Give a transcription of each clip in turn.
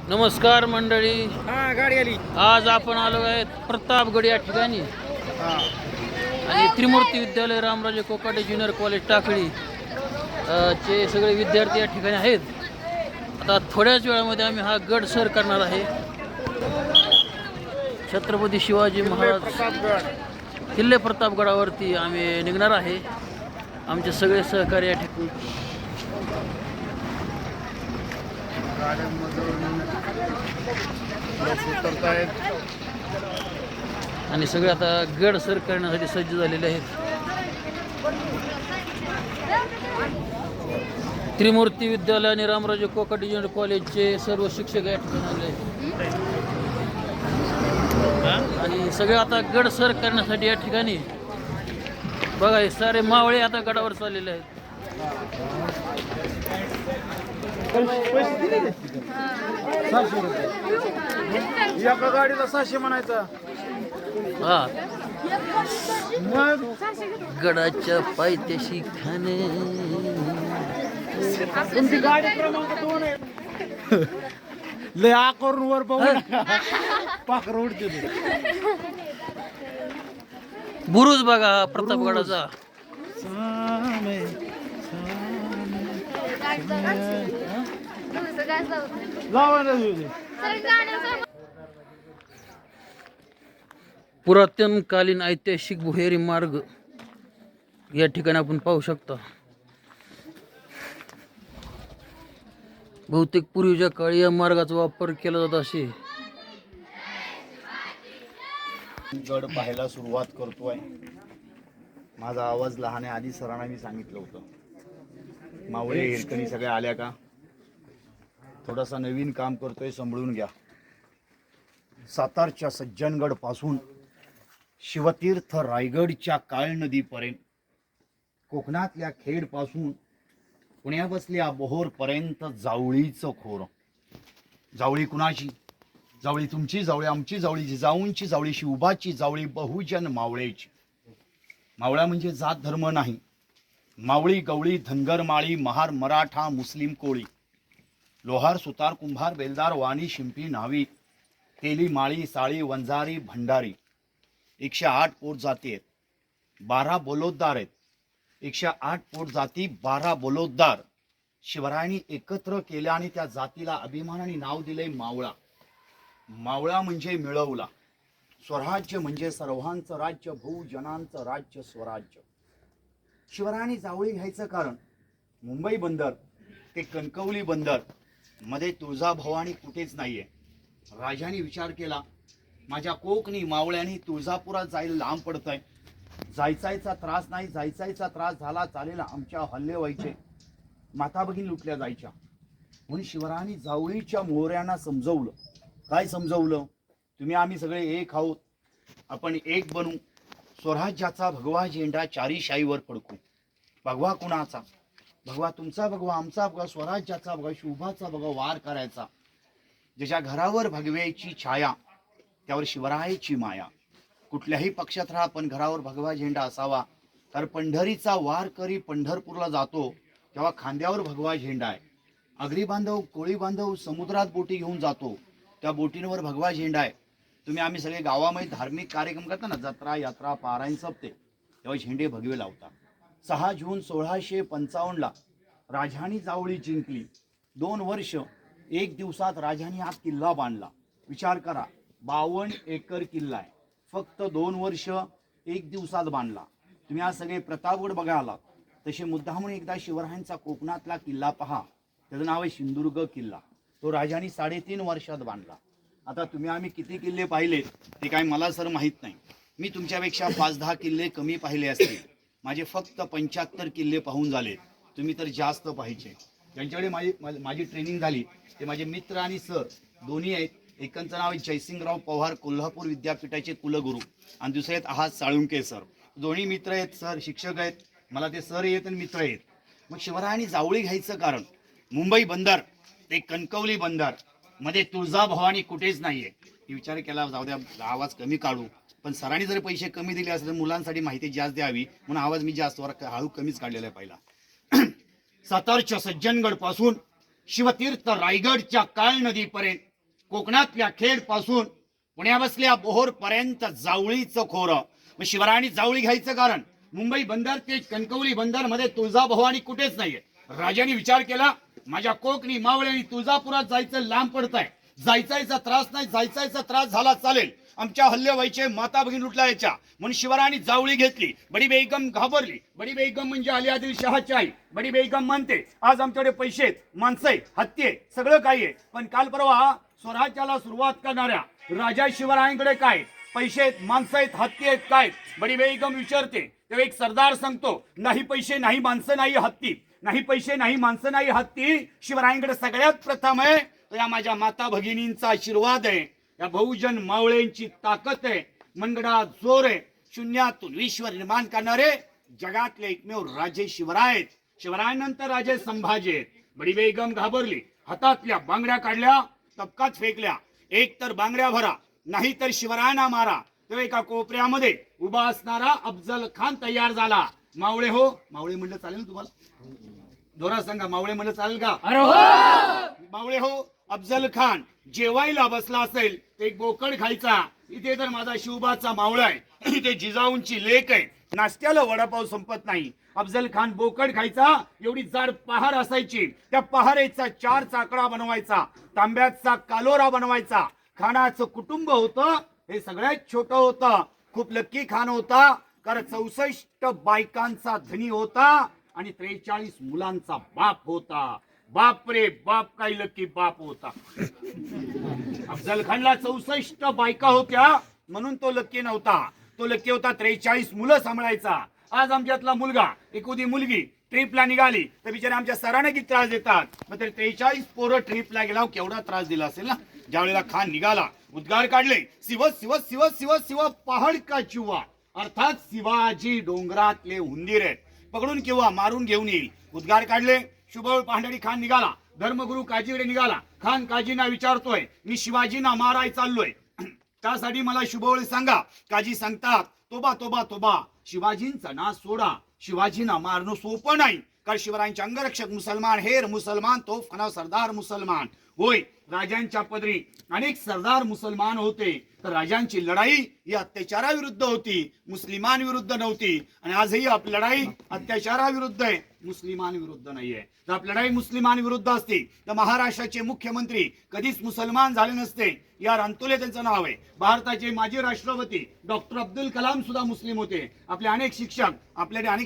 नमस्कार मंडळी. हा गाडी आली. आज आपण आलो आहे प्रतापगड या ठिकाणी आणि त्रिमूर्ती विद्यालय रामराजे कोकाटे ज्युनियर कॉलेज टाकळी चे सगळे विद्यार्थी या ठिकाणी आहेत. आता थोड्याच वेळामध्ये आम्ही हा गड सर करणार आहे. छत्रपती शिवाजी महाराज किल्ले प्रतापगडावरती आम्ही निघणार आहे. आमचे सगळे सहकारी या ठिकाणी आणि सगळे आता गड सर करण्यासाठी सज्ज झालेले आहेत. त्रिमूर्ती विद्यालय आणि रामराजे कोकाटे ज्युनियर कॉलेजचे सर्व शिक्षक या ठिकाणी आले आहेत आणि सगळे आता गड सर करण्यासाठी या ठिकाणी बघा हे सारे मावळे आता गडावर चाललेले आहेत. एका गाडीला 600 म्हणायचा. हा गडाच्या पायथ्याशी खाणे तुमची गाडी क्रमांक 2 आहे. लय आकरून वर पाहून पाखर उडते ते. बुरुज बघा प्रतापगडाचा. पुरातनकालीन ऐतिहासिक भुहेरी मार्ग या ठिकाणी आपण पाहू शकता. बहुतेक पूर्वीच्या काळी या मार्गाचा वापर केला जात असे. गड पाहायला सुरुवात करतोय. माझा आवाज लहान आहे. आधी सरांना मी सांगितलं होतं मावळे हिरकणी सगळ्या आल्या का. थोडासा नवीन काम करतोय, सांभाळून घ्या. सातारच्या सज्जनगड पासून शिवतीर्थ रायगडच्या काळ नदीपर्यंत, कोकणातल्या खेड पासून पुण्या बसल्या बोहोर पर्यंत जावळीचं खोर. जावळी कुणाची? जावळी तुमची, जावळी आमची, जावळी जिजाऊंची, जावळी शिवबाची, जावळी बहुजन मावळेची. मावळा म्हणजे जात धर्म नाही. मावळी गवळी धनगर माळी महार मराठा मुस्लिम कोळी, लोहार सुतार कुंभार बेलदार वाणी शिंपी न्हावी, तेली माळी साळी वंजारी भंडारी. 108 पोट जाती आहेत, 12 बलोद्दार आहेत. 108 पोट जाती, 12 बलोद्दार शिवरायांनी एकत्र केल्या आणि त्या जातीला अभिमानाने नाव दिले मावळा. मावळा म्हणजे मिळवला. स्वराज्य म्हणजे सर्वांचं राज्य, बहुजनांचं राज्य स्वराज्य. शिवरायांनी जावळी घ्यायचं कारण मुंबई बंदर ते कणकवली बंदर मध्ये तुळजाभवानी कुठेच नाहीये. राजाने विचार केला, माझ्या कोकणी मावळ्यांनी तुळजापुरात जायला लांब पडतंय, जायचायचा त्रास नाही, जायचायचा त्रास झाला चालेल, आमच्या हल्ले व्हायचे, माता भगिनी लुटल्या जायच्या. म्हणून शिवरायांनी जावळीच्या मोहऱ्यांना समजवलं. काय समजवलं? तुम्ही आम्ही सगळे एक आहोत, आपण एक बनू, स्वराज्याचा भगवा झेंडा चारी शाईवर फडकू. भगवा कुणाचा? भगवा तुमचा, भगवा आमचा, भगवा स्वराज्याचा, भगवा शुभाचा, भगवा वार करायचा. ज्याच्या घरावर भगव्याची छाया त्यावर शिवरायाची माया. कुठल्याही पक्षात राहा पण घरावर भगवा झेंडा असावा. तर पंढरीचा वार करी पंढरपूरला जातो तेव्हा खांद्यावर भगवा झेंडा आहे. आगरी बांधव कोळी बांधव समुद्रात बोटी घेऊन जातो त्या बोटींवर भगवा झेंडा आहे. तुम्ही आम्ही सगळे गावामध्ये धार्मिक कार्यक्रम करता ना, जत्रा यात्रा पारायण सप्ते, तेव्हा झेंडे भगवे लावता. 6 जून 1655 राजानी जावळी जिंकली. 2 वर्ष 1 दिवसात राजानी हा किल्ला बांधला. विचार करा, 52 एकर किल्ला आहे, फक्त 2 वर्ष 1 दिवसात बांधला. तुम्ही आज सगळे प्रतापगड बघायला तसे मुद्दामून एकदा शिवरायांचा कोकणातला किल्ला पहा. त्याचं नाव आहे सिंधुदुर्ग किल्ला. तो राजानी 3.5 वर्षात बांधला. आता तुम्ही आम्ही किती किल्ले पाहिले ते काय मला सर माहीत नाही. मी तुमच्यापेक्षा 5-10 किल्ले कमी पाहिले असतील. माझे फक्त 75 किल्ले पाहून झाले. तुम्ही तर जास्त पाहिजे. ज्यांच्याकडे माझी ट्रेनिंग झाली ते माझे मित्र आणि सर दोन्ही आहेत. एकांचं नाव आहे जयसिंगराव पवार, कोल्हापूर विद्यापीठाचे कुलगुरू, आणि दुसरे आहेत आहात साळुंके सर. दोन्ही मित्र आहेत, सर शिक्षक आहेत. मला ते सर आहेत आणि मित्र आहेत. मग शिवरायांनी जावळी घ्यायचं कारण मुंबई बंदर ते कणकवली बंदर मध्ये तुळजाभवानी कुठेच नाहीये. विचार केला, जाऊ द्या आवाज कमी काढू, पण सरांनी जर पैसे कमी दिले असले तर मुलांसाठी माहिती जास्त द्यावी म्हणून आवाज मी जास्त हळू कमीच काढलेला आहे. पहिला सातारच्या सज्जनगड पासून शिवतीर्थ रायगडच्या काळ नदीपर्यंत कोकणातल्या खेड पासून पुण्या बसल्या बोहोर पर्यंत जावळीचं खोरं. मग शिवरायांनी जावळी घ्यायचं कारण मुंबई बंदर ते कणकवली बंदर मध्ये तुळजाभवानी आणि कुठेच नाहीये. राजाने विचार केला माझ्या कोकणी मावळे आणि तुळजापुरात जायचं लांब पडतंय, जायचा त्रास नाही, जायचा त्रास झाला चालेल, आमच्या हल्ले व्हायचे, माता भगिनी लुटल्या यायच्या. म्हणून शिवरायांनी जावळी घेतली. बडी बेगम घाबरली. बडी बेगम म्हणजे अली आदिलशहाची आई. बडी बेगम म्हणते आज आमच्याकडे पैसे आहेत, माणसं आहेत, हत्ती आहे, सगळं काही आहे, पण काल परवा स्वराज्याला सुरुवात करणाऱ्या राजा शिवरायांकडे काय पैसे आहेत, माणसं आहेत, हत्ती आहेत, काय? बडी बेगम विचारते तेव्हा एक सरदार सांगतो नाही पैसे नाही माणसं नाही हत्ती, नाही पैसे नाही माणसं नाही हत्ती, शिवरायांकडे सगळ्यात प्रथम आहे तर या माझ्या माता भगिनींचा आशीर्वाद आहे, या बहुजन मावळ्यांची ताकद आहे, मनगडा जोर आहे, शून्यातून विश्व निर्माण करणारे जगातले एकमेव राजे शिवराय आहेत. शिवरायांनंतर राजे संभाजी आहेत. बडी बेगम घाबरली. हातातल्या बांगड्या काढल्या, तबकात फेकल्या. एक तर बांगड्या भरा, नाही तर शिवरायांना मारा. तेव्हा एका कोपऱ्यामध्ये उभा असणारा अफजल खान तयार झाला. मावळे हो, मावळे म्हणलं चालेल ना तुम्हाला? जोरात सांगा, मावळे म्हणलं चालेल का? अरे हो. मावळे हो. अफजल खान जेवायला बसला असेल तर एक बोकड खायचा. इथे तर माझा शिवबाचा मावळा आहे, इथे जिजाऊंची लेक आहे, नाश्त्याला वडापाव संपत नाही. अफजल खान बोकड खायचा. एवढी जाड पहार असायची, त्या पहारेचा 4 चाकडा बनवायचा, तांब्याचा कालोरा बनवायचा. खानाचं कुटुंब होतं हे सगळ्यात छोटं होतं. खूप लक्की खान होता, कारण 64 बायकांचा धनी होता आणि 43 मुलांचा बाप होता. बाप रे बाप, काही लक्की बाप होता. अफजल खानला 64 बायका होत्या म्हणून तो लक्की नव्हता. तो लक्की होता 43 मुलं सांभाळायचा. आज आमच्यातला मुलगा एखादी मुलगी ट्रिपला निघाली तर बिचारे आमच्या सरांना किती त्रास देतात. मग ते 43 पोरं ट्रिपला गेला केवढा त्रास दिला असेल ना. ज्यावेळेला खान निघाला, उद्गार काढले, शिव शिव शिव शिव शिव पहाड का चिवा, अर्थात शिवाजी डोंगरातले हुंदीर आहेत, पकडून किंवा मारून घेऊन येईल. उद्गार काढले. शुभळ पहाडी खान निघाला. धर्मगुरु काजीकडे निघाला. खान काजींना विचारतोय मी शिवाजींना माराय चाललोय, त्यासाठी मला शुभवळ सांगा. काजी सांगतात तोबा तोबा तोबा, शिवाजींचा नाश सोडा, शिवाजींना मारणं सोपं नाही, कारण शिवरायांचे अंगरक्षक मुसलमान, हेर मुसलमान, तोफखाना सरदार मुसलमान. होय, राजांच्या पदरी अनेक सरदार मुसलमान होते, तर राजांची लढाई ही अत्याचाराविरुद्ध होती, मुस्लिमांविरुद्ध नव्हती. आणि आजही आपली लढाई अत्याचाराविरुद्ध आहे, मुस्लिमांविरुद्ध नाहीये. जर आपली लढाई मुस्लिमांविरुद्ध असती तर महाराष्ट्राचे मुख्यमंत्री कधीच मुसलमान झाले नसते. यार अंतुले त्यांचं नाव आहे. भारताचे माजी राष्ट्रपती डॉक्टर अब्दुल कलाम सुद्धा मुस्लिम होते. आपले अनेक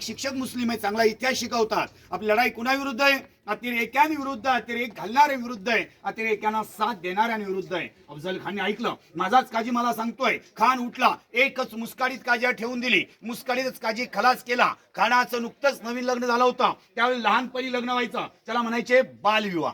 शिक्षक मुस्लिम आहे, चांगला इतिहास शिकवतात. आपली लढाई कुणाविरुद्ध आहे? अतिरेक्यांविरुद्ध, अतिरेक घालणाऱ्यांविरुद्ध आहे, अतिरेक्यांना साथ देणाऱ्यांविरुद्ध आहे. अफजल खानने ऐकलं, माझाच काजी मला सांगतोय. खान उठला, एकच मुस्काडीत काजी ठेवून दिली, मुस्काडीतच काजी खलास केला. खानाचं नुकतंच नवीन लग्न झालं होतं, त्यावेळी लहानपणी लग्न व्हायचं, त्याला म्हणायचे बालविवाह.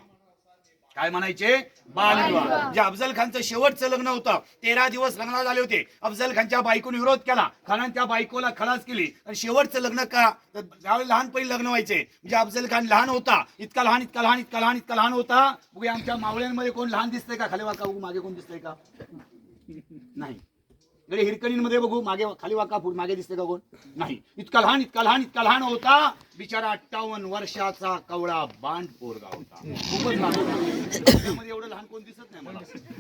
काय म्हणायचे? बालविवाह. जे अफजल खानचं शेवटचं लग्न होतं, 13 दिवस लग्नाला झाले होते. अफजल खानच्या बायकोने विरोध केला, खानाने त्या बायकोला खलास केली आणि शेवटचं लग्न का तर त्यावेळी लहानपणी लग्न व्हायचे. म्हणजे अफजल खान लहान होता, इतका लहान होता. बघूया आमच्या मावळ्यांमध्ये कोण लहान दिसतंय का? खाली वाका बघू, मागे कोण दिसतंय का? नाही. इकडे हिरकणींमध्ये बघू, मागे खाली वाका, पुढे मागे दिसते का कोण? नाही. इतका लहान होता. बिचारा 58 वर्षाचा कवळा बांड पोरगा होता. खूपच लहान होता. एवढं लहान कोण दिसत नाही मला,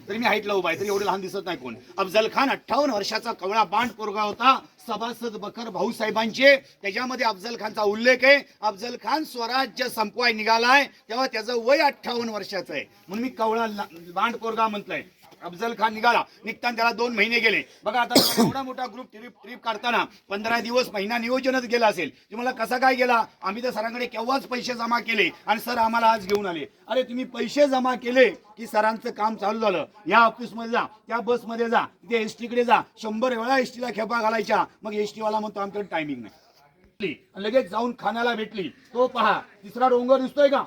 तरी मी हाईटला उभा आहे तरी एवढं लहान दिसत नाही कोण. अफजल खान 58 वर्षाचा कवळा बांड पोरगा होता. सभासद बकर भाऊसाहेबांचे त्याच्यामध्ये अफजल खानचा उल्लेख आहे. अफजल खान स्वराज्य संपवाय निघालाय तेव्हा त्याचं वय 58 वर्षाचं आहे, म्हणून मी कवळा बांड पोरगा म्हटलंय. अफजल खान निघाला. निघताना त्याला 2 महिने गेले. बघा आता एवढा मोठा ग्रुप ट्रिप काढताना 15 दिवस महिना नियोजनच गेला असेल. तुम्हाला कसा काय गेला? आम्ही तर सरांकडे केव्हाच पैसे जमा केले आणि सर आम्हाला आज घेऊन आले. अरे तुम्ही पैसे जमा केले की सरांचं काम चालू झालं. या ऑफिसमध्ये जा, त्या बसमध्ये जा, तिथे एसटी कडे जा, 100 वेळा एसटीला खेपा घालायच्या. मग एसटी वाला म्हणतो आमच्याकडे टायमिंग नाही. लगेच जाऊन खानाला भेटली. तो पहा, तिसरा डोंगर दिसतोय का?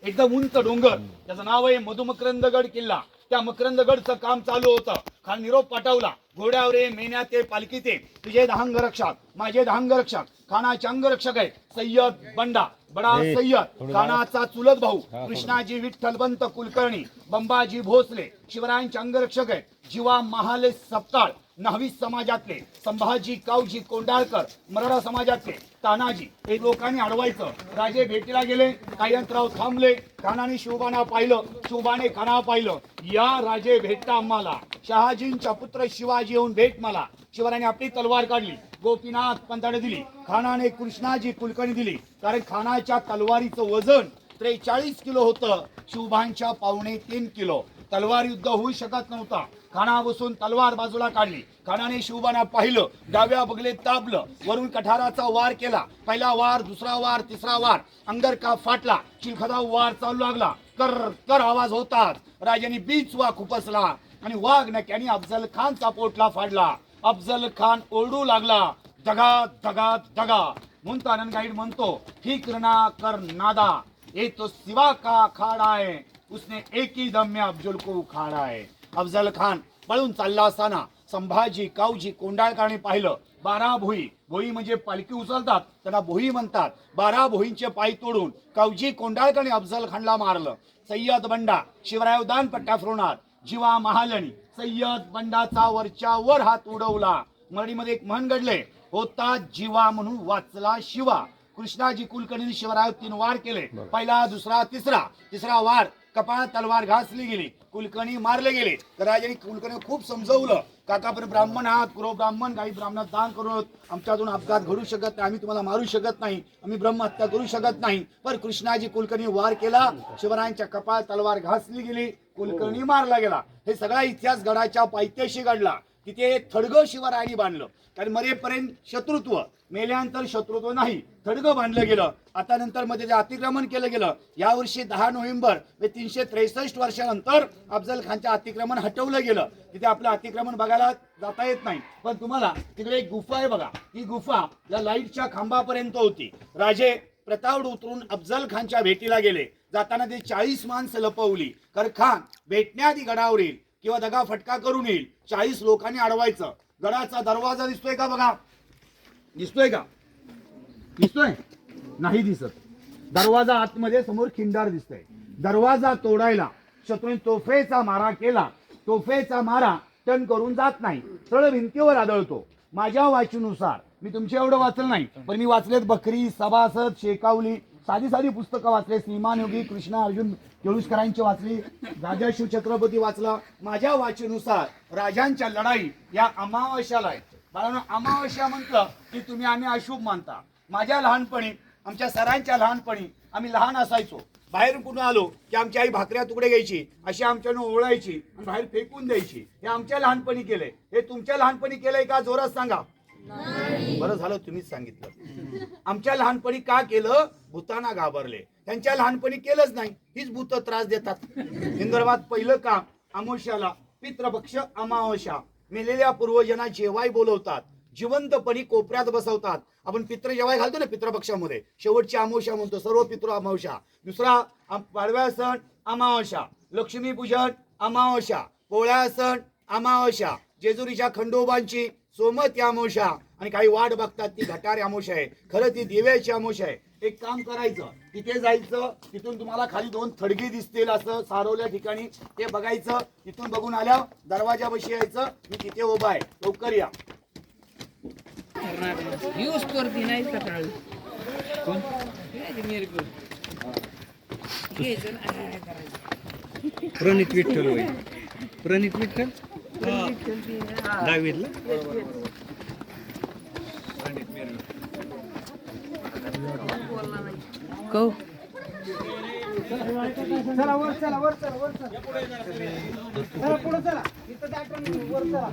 एकदम उंच डोंगर, त्याचं नाव आहे मधुमकरंदगड किल्ला. त्या मकरंदगडचं काम चालू होतं. खान निरोप पाठवला, घोड्यावर ये, मेन्यात ये, पालखीत ये, तुझे 10 अंगरक्षक, माझे 10 अंगरक्षक. खानाचे अंगरक्षक आहे सय्यद बंडा, बडा सय्यद. खानाचा चुलत भाऊ कृष्णाजी विठ्ठलबंत कुलकर्णी, बंबाजी भोसले शिवरायांचे अंगरक्षक आहे. जीवा महाले सपकाळ, न्हावी समाजातले संभाजी कावजी कोंडाळकर, मराठा समाजातले तानाजी हे लोकांनी अडवायचं. राजे भेटीला गेले, काही अंतरावर थांबले. खानाने शिवबाना पाहिलं, शिवबाने खाना पाहिलं. या राजे भेटता आम्हाला, शहाजींचा पुत्र शिवाजी येऊन भेट मला. शिवरायाने आपली तलवार काढली, गोपीनाथ पंताने दिली. खानाने कृष्णाजी कुलकर्णी दिली. कारण खानाच्या तलवारीचं वजन 43 किलो होतं, शिवबांच्या 3.25 किलो. तलवार युद्ध होऊ शकत नव्हता. खाना बसून तलवार बाजूला काढली. खानाने शिवबाना पाहिलं, डाव्या बगलेत दाबलं, वरून कठाराचा वार केला. पहिला वार, दुसरा वार, तिसरा वार. अंगरका फाटला, चिलखता वार चालू लागला. कर कर आवाज होतात. राजाने बीचवा खुपसला आणि वाघ नक्याने अफजल खानचा पोटला फाडला. अफजल खान ओरडू लागला, दगा दगा दगा. म्हणतो आनंद गाईड म्हणतो, फिक्र ना कर नादा, ये तो सिवा का अखाड़ा है, उसने एक ही दम में अफजल को उखाड़ा है. अफजल खान पळून चालला असताना संभाजी कावजी कोंडाळकरांनी पाहिलं. 12 भोई, भोई म्हणजे पालखी उचलतात त्यांना भोई म्हणतात. 12 भोईंचे पाय तोडून कावजी कोंडाळकरांनी अफजल खानला मारलं. सय्यद बंडा शिवराय दानपट्टा फिरवणार, जीवा महालनी सय्यद बंडाचा वरच्यावर हात उडवला. मराठीमध्ये एक म्हण घडले, होता जीवा म्हणून वाचला शिवा. कृष्णाजी कुलकर्णी शिवराय 3 वार केले. पहिला, दुसरा, तिसरा वार कपाळात तलवार घासली गेली. कुलकर्णी मारले गेले. तर राजाने कुलकर्णी खूप समजवलं, काका पण ब्राह्मण आहात, कुरो ब्राह्मण, काही ब्राह्मणात दान करून आमच्यातून अपघात घडू शकत नाही, आम्ही तुम्हाला मारू शकत नाही, आम्ही ब्रह्महत्या करू शकत नाही. पण कृष्णाजी कुलकर्णी वार केला, शिवरायांच्या कपाळात तलवार घासली गेली, कुलकर्णी मारला गेला. हे सगळा इतिहास गडाच्या पायथ्याशी घडला. तिथे थडगं शिवरायांनी बांधलं. कारण मरेपर्यंत शत्रुत्व, मेल्यानंतर शत्रुत्व नाही, थडगं बांधलं गेलं. आता नंतर मध्ये जे अतिक्रमण केलं गेलं, यावर्षी 10 नोव्हेंबर 363 वर्षानंतर अफजल खानचं अतिक्रमण हटवलं गेलं. तिथे आपलं अतिक्रमण बघायला जाता येत नाही. पण तुम्हाला तिकडे एक गुफा आहे बघा, ही गुफा या लाईटच्या खांबापर्यंत होती. राजे प्रताप उतरून अफजल खानच्या भेटीला गेले. जाताना ते 40 माणसं लपवली. कारण खान भेटण्याआधी गडावर येईल किंवा दगा फटका करून येईल. 40 लोकांनी अडवायचं. गडाचा दरवाजा दिसतोय का बघा, दिसतोय का, दिसतोय नाही दिसत. दरवाजा आतमध्ये समोर खिंडार दिसतोय. दरवाजा तोडायला शत्रूने तोफेचा मारा केला. तोफेचा मारा टन करून जात नाही, सरळ भिंतीवर आदळतो. माझ्या वाचीनुसार, मी तुमच्या एवढं वाचलं नाही, पण मी वाचलेत बकरी, सभासद, शेकावली, साधी पुस्तकं वाचले. श्रीमान योगी कृष्णा अर्जुन केळुसकरांची वाचली, राजा शिवछत्रपती वाचला. माझ्या वाचेनुसार राजांच्या लढाई या अमावास्याला आहेत. बाळांनो, अमावास्या म्हटलं की तुम्ही आम्ही अशुभ मानता. माझ्या लहानपणी, आमच्या सरांच्या लहानपणी, आम्ही लहान असायचो, बाहेरून कुठून आलो की आमची आई भाकऱ्या तुकडे घ्यायची, अशी आमच्यानं ओळायची आणि बाहेर फेकून द्यायची. हे आमच्या लहानपणी केलंय. हे तुमच्या लहानपणी केलंय का? जोरात सांगा. बरं झालं तुम्हीच सांगितलं. आमच्या लहानपणी का केलं? भूताना घाबरले. त्यांच्या लहानपणी केलंच नाही. हीच भूत त्रास देतात. हिंदुधर्मात पहिलं काम अमावस्याला, पितृपक्ष अमावस्या, मेलेल्या पूर्वजांना जेवाय बोलवतात, जिवंतपणी कोपऱ्यात बसवतात. आपण पितृ जेवाय घालतो ना पितृपक्षामध्ये, शेवटची अमावस्या म्हणतो, सर्व पितृ अमावस्या. दुसरा पाडव्या सण अमावस्या, लक्ष्मीपूजन अमावस्या, पोळ्या सण अमावस्या, जेजुरीच्या खंडोबांची सोमती अमावस्या, आणि काही वाट बघतात ती घटारी अमावस्या आहे. खरं ती दिव्याची अमावस्या आहे. एक काम करायचं, तिथे जायचं, तिथून तुम्हाला खाली 2 थडगे दिसतील असं सारवल्या ठिकाणी, ते बघायचं. तिथून बघून आल्या दरवाजापाशी यायचं, मी तिथे उभा आहे, लवकर या. यूज करते नाही सकाळ प्रणित विठ्ठल होय, प्रणित विठ्ठल दहावीतला. कौ चला वर चला, वर चला, वर चला, चला पुढे चला. इथं दाटून वर चला.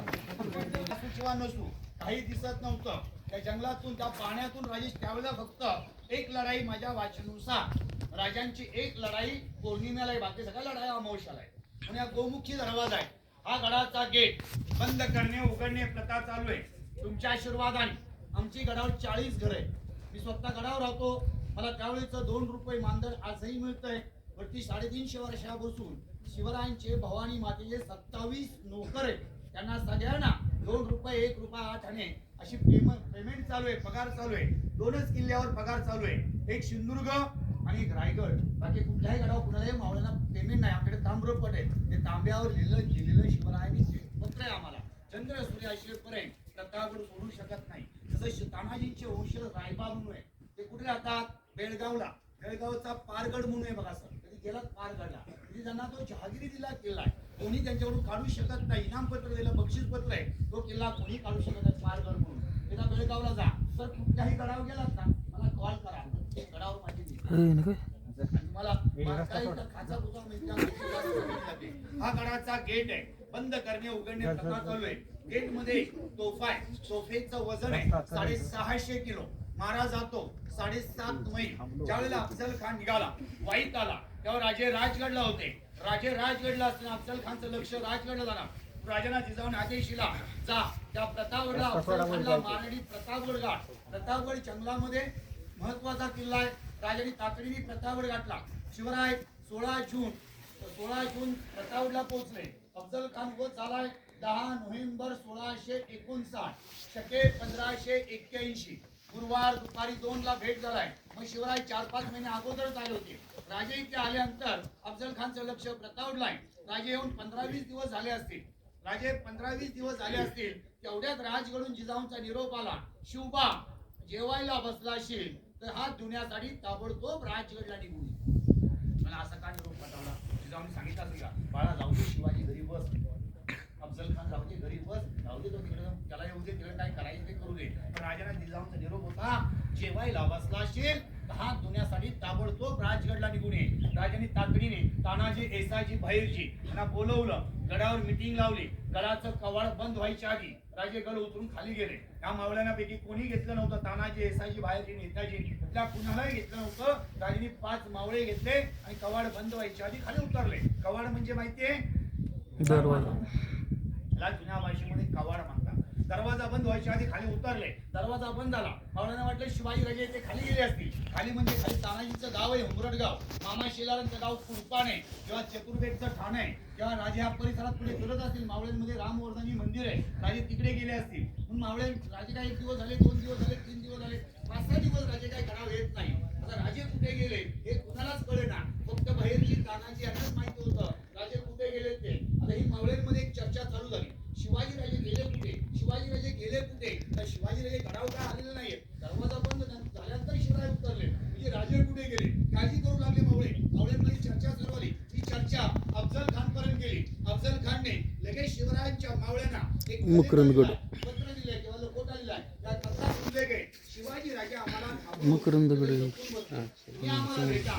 शिवा नसू, काही दिसत नव्हतं. त्या जंगलातून, त्या पाण्यातून राजेश त्यावेळेला फक्त एक लढाई माझ्या वाचनुसार, राजांची एक लढाई पौर्णिमेला आहे, बाकी सगळ्या लढाई अमावस्याला आहे. आणि हा गोमुखी दरवाजा आहे. हा गडाचा गेट बंद करणे उघडणे प्रथा चालू आहे. तुमच्या आशीर्वादाने आमची गडावर 40 घर आहे. मी स्वतः गडावर राहतो. मला त्यावेळेचं 2 रुपये मानधन आजही मिळतंय. वरती 350 वर्षापासून शिवरायांचे, भवानी मातेचे 27 नोकर आहेत. त्यांना सगळ्यांना 2 रुपये, 1 रुपया 8 आणे अशी पेमेंट चालू आहे, पगार चालू आहे. 2च किल्ल्यावर पगार चालू आहे, एक सिंधुदुर्ग आणि एक रायगड. बाकी कुठल्याही गडावर कुणालाही मावळ्यांना पेमेंट नाही. आमच्याकडे ताम्रपट आहे, ते तांब्यावर लिहिलेलं शिवरायांनी पत्र आहे आम्हाला. चंद्र सूर्याशेपर्यंत प्रतापगड सोडू शकत नाही. जसं तानाजींचे वंश रायबा म्हणून आहे, ते कुठे राहतात? बेळगावला. बेळगावचा पारगड म्हणून आहे बघा सर, कधी गेलात पारगडला? म्हणजे त्यांना तो जहागिरी दिला किल्ला आहे, कोणी त्यांच्याकडून काढू शकत नाही. इनामपत्र दिलं, बक्षीसपत्र आहे, तो किल्ला कोणी काढू शकत नाही. पारगड म्हणून एकदा बेळगावला जा. तर कुठल्याही गडावर गेलात ना, मला कॉल करा, ते गडावर माझी मला खाचा तुझा हा गडाचा गेट आहे, बंद करणे उघडणे प्रकार चालू आहे. गेट मध्ये तोफा आहे, तोफेचं वजन आहे 650 किलो. मारा जातो 7.5 मैल. ज्यावेळेला अफजल खान निघाला, वाईत आला, तेव्हा राजे राजगडला होते. राजे राजगडला असताना अफजल खानचं लक्ष राजगडला जाणार. राजांना जिजाऊन आदेश दिला, जा त्या प्रतापगडला अफजल खानला मारणी. प्रतापगड गाठ, प्रतापगड जंगलामध्ये महत्वाचा किल्ला आहे. राजांनी तातडीने प्रतापगड गाठला. शिवराय 16 जून प्रतापगडला पोहोचले. अफजल खान वध झालाय 10 नोव्हेंबर 1659, शके 1581. गुरुवार दुपारी 2ला भेट झालाय. मग शिवराय 4-5 महिने अगोदरच आले होते. राजे इथे आल्यानंतर अफजल खानचं लक्ष प्रतापगडला आहे. राजे येऊन 15-20 दिवस झाले असतील. तेवढ्यात राजगडून जिजाऊंचा निरोप आला, शिवबा जेवायला बसला असेल तर हात धुण्यासाठी ताबडतोब राजगडला निघून ये. मला असा का निरोप पाठवला? जिजाऊंनी सांगितलं असेल का, बाळा जाऊ दे, शिवाजी घरी बस, अफजल खान जाऊ दे घरी बस, जाऊ दे तो तिकडे, त्याला येऊ दे, तिकडे काय करायचं ते करू दे. पण राजांना जिजाऊंचा निरोप होता, जेवायला बसला असेल हात धुण्यासाठी ताबडतोब राजगडला निघून ये. राजांनी तातडीने तानाजी, येसाजी, भैरजी यांना बोलवलं. गडावर मिटिंग लावली. गडाचं कवाड बंद व्हायच्या आधी राजे गड उतरून खाली गेले. या मावळ्यांपैकी कोणी घेतलं नव्हतं. तानाजी, येसाजी, भैरजी, नेताजी त्या कुणालाही घेतलं नव्हतं. राजांनी 5 मावळे घेतले आणि कवाड बंद व्हायच्या आधी खाली उतरले. कवाड म्हणजे माहितीये? दरवाजा. जुन्या भाषेमध्ये कवाड म्हणतात. दरवाजा बंद व्हायच्या आधी खाली उतरले. दरवाजा बंद झाला. मावळ्यांना वाटलं शिवाजी राजे ते खाली गेले असतील. खाली म्हणजे खाली तानाजीचं गाव आहे हुंबरटगाव, मामा शेलारांचं गाव कुरपाण आहे, किंवा चतुर्वेदचं ठाण आहे, किंवा राजे हा परिसरात पुढे फिरत असतील. मावळ्यांमध्ये रामवर्धनी मंदिर आहे, राजे तिकडे गेले असतील. म्हणून मावळे राजे काय 1 दिवस झाले, 2 दिवस झाले, 3 दिवस झाले, 5-6 दिवस राजे काय गडावर येत नाही. आता राजे कुठे गेले हे कुणालाच कळेना. फक्त भैरजी, तानाजी यांनाच माहिती होतं राजे कुठे गेले ते. आता ही मावळ्यांमध्ये एक चर्चा चालू झाली, शिवाजी राजे गेले कुठे, शिवाजी राजे गेले कुठे. तर शिवाजी राजे गडावर काय आलेले नाहीये. दरवाजा बंद झाल्यानंतर शिवराय उतरले, म्हणजे राजे कुठे गेले काळजी करू लागले मावळे. मावळ्यांमध्ये चर्चा चालू आली. ही चर्चा अफजल खान पर्यंत गेली. अफजल खानने लगेच शिवरायांच्या मावळ्यांना एक पत्र दिले किंवा लकोटा दिलाय. त्या पत्रात उल्लेख आहे, शिवाजी राजे आम्हाला तुम्ही आम्हाला भेटा,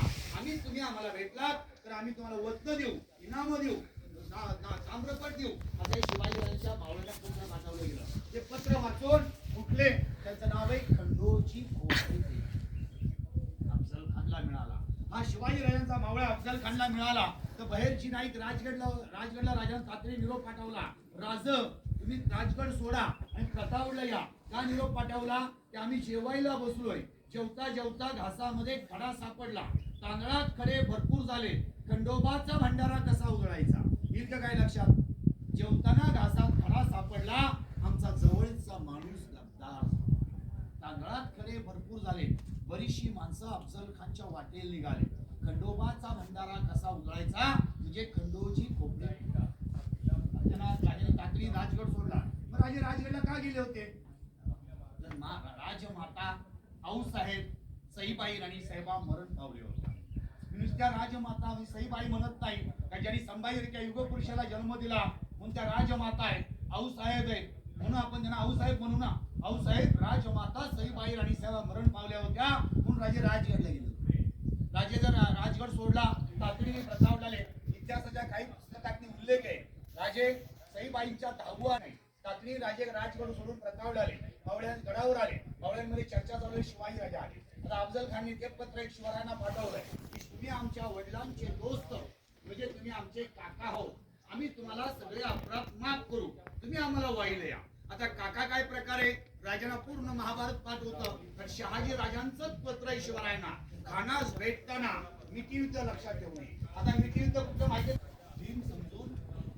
तुम्ही आम्हाला भेटलात तर आम्ही तुम्हाला वत्न देऊ, इनाम देऊ, ताम्रपट देऊ. असं शिवाजीराजांच्या मावळ्यांना पत्र पाठवलं गेलं. ते पत्र वाचून कुठले, त्यांचं नाव आहे खंडोजी खोपडे. अफजल खानला मिळाला. हा शिवाजीराजांचा मावळा अफजल खानला मिळाला. तर बहेरची नाईक राजगडला राजांना तातडीने निरोप पाठवला, राज तुम्ही राजगड सोडा आणि प्रतापगडला या. का निरोप पाठवला? की आम्ही जेवायला बसलोय, जेवता जेवता घासामध्ये खडा सापडला, तांदळात खडे भरपूर झाले, खंडोबाचा भंडारा कसा उजळायचा. इतकं काय लक्षात? जेवताना घासात खडा सापडला, आमचा जवळचा माणूस गद्दार. तांदळात खडे भरपूर झाले, बरीचशी माणसं अफजल खानच्या वाटेल निघाले. खंडोबाचा भंडारा कसा उजळायचा म्हणजे खंडोजी खोपडे. राजाने तातडी राजगड सोडला. मग राजे राजगडला का गेले होते? राजमाता आऊसाहेब सईबाई राणी साहेबा मरण पावले होते. नुसत्या राजमाता सईबाई म्हणत नाही का, ज्यांनी संभाजीच्या युगपुरुषाला जन्म दिला म्हणून त्या राजमाता आहेत, आऊसाहेब आहेत, म्हणून आपण त्यांना आऊसाहेब म्हणू ना. आऊसाहेब राजमाता सईबाई राणी साहेबा मरण पावल्या होत्या म्हणून राजे राजगडला गेले होते. राजे जर राजगड सोडला तातडीने प्रतापगडला आले. इतिहासाच्या काही पुस्तकातनी उल्लेख आहे, राजे सईबाईंच्या धावुआ नाही, तातडी राजे राजगड सोडून प्रतापगडला आले. मावळ्यां गडावर आले. मावळ्यांमध्ये चर्चा चालू आहे, शिवाजी राजा आले. आता अफजल खानने ते पत्र एक शिवरायांना पाठवलंय की तुम्ही आमच्या वडिलांचे दोस्त, म्हणजे तुम्ही आमचे काका हो, आम्ही तुम्हाला सगळे अपराध माफ करू, तुम्ही आम्हाला वाहिले या. आता काका काय प्रकारे राजांना पूर्ण महाभारत पाठ होतं. तर शहाजी राजांचंच पत्र आहे शिवरायांना, खानास भेटताना मिठीयुद्ध लक्षात ठेवू नये. आता मिठीयुद्ध कुठं माहिती भीम समजून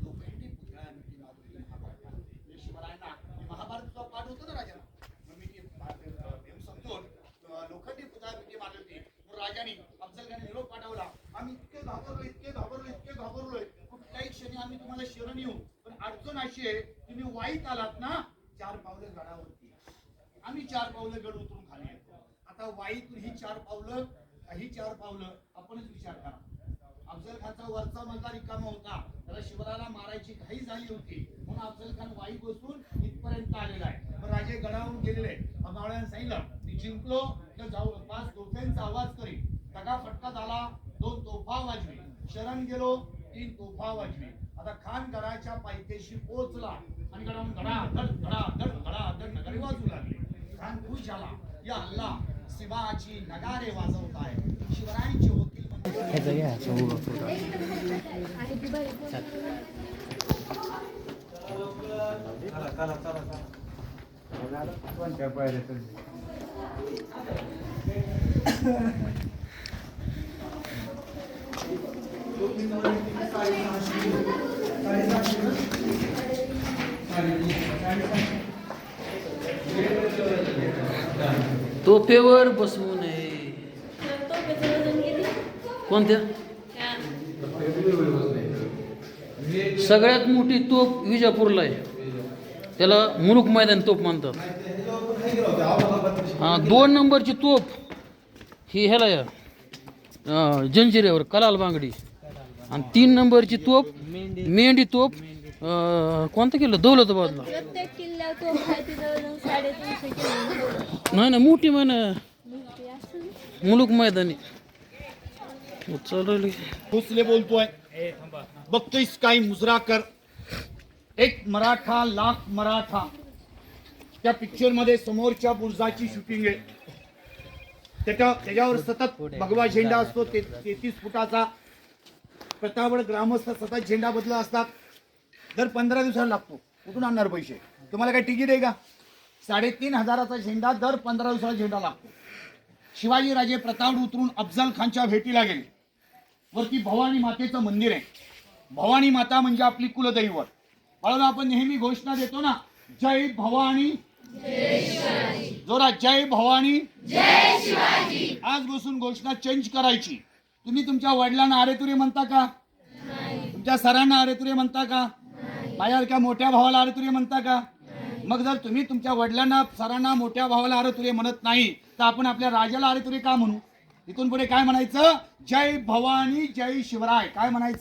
लोखंडी पुतळा मिठी मारली महाभारतात. शिवरायांना महाभारतचा पाठ होतं ना राजांना, भीम समजून लोखंडी पुतळा मिठी मारली होती. मग राजांनी अफजल खानने निरोप पाठवला, आम्ही इतके घाबरलोय, कुठल्याही क्षणी आम्ही तुम्हाला शरण येऊ, पण अडचण अशी आहे, तुम्ही वाईत आलात ना, 4 पावलं गडावरती, आम्ही 4 पावलं गड उतरून खाली येतो. आता वाईतून ही 4 पावलं, ही 4 पावलं, आपणच विचार करा. अफजल खानचा वरचा मजला रिकामा होता, त्याला शिवरायाला मारायची घाई झाली होती, म्हणून अफजल खान वाईत बसून इथपर्यंत आलेला आहे. पण राजे गडावरून गेलेले. मावळ्यानं सांगितलं, मी जिंकलो तर जाऊ 5 तोफांचा आवाज करीन. दगा फटका झाला, 2 तोफा वाजवी. शरण गेलो, 3 तोफा वाजवी. आता खान गडाच्या पायथ्याशी पोहोचला आणि गडावरून धडाधड धडाधड धडाधड नगारे वाजू लागले. खान खुश झाला, या अल्लाह शिवाची नगारे वाजवताय. शिवरायांचे वकील तोफेवर बसवू नये. कोणत्या? सगळ्यात मोठी तोफ विजापूरला आहे, त्याला मुलुक मैदान तोफ म्हणतात. 2 नंबरची तोफ ही ह्याला जंजिऱ्यावर कलाल बांगडी. आणि 3 नंबरची तोफ मेंढी तोफ कोणतं किल्ला? दौलताबादला. प्रत्येक किल्ला तोफ आहे तिथं 350 किलो. नाही ना, मोठी म्हण मुलुक मैदानी चालवली. भोसले बोलतोय, बघतोयस काय मुजरा कर. एक मराठा लाख मराठा, त्या पिक्चर मध्ये समोरच्या बुर्जाची शूटिंग आहे. त्याच्यावर सतत भगवा झेंडा असतो, 33 फुटाचा. प्रतापगड ग्रामस्थ सतत झेंडा बदलत असतात. दर 15 दिवसाला लागतो. कुठून आणणार पैसे? तुम्हाला काय तिकीट आहे का? 3,500चा झेंडा दर 15 दिवसाला झेंडा लागतो. शिवाजी राजे प्रतापगड उतरून अफजल खानच्या भेटीला गेले. वरती भवानी मातेचं मंदिर आहे. भवानी माता म्हणजे आपली कुलदैवत. म्हणून आपण नेहमी घोषणा देतो ना, जय भवानी जोरात, जय भवानी जय शिवाजी. आज बसून घोषणा चेंज करायची. तुम्ही तुमच्या वडिलांना अरेतुरे म्हणता का? तुमच्या सरांना अरेतुरे म्हणता का? माझ्यासारख्या मोठ्या भावाला अरेतुरे म्हणता का? मग जर तुम्ही तुमच्या वडिलांना, सरांना, मोठ्या भावाला अरेतुरे म्हणत नाही, तर आपण आपल्या राजाला अरेतुरे का म्हणू? इथून पुढे काय म्हणायचं? जय भवानी जय शिवराय. काय म्हणायचं?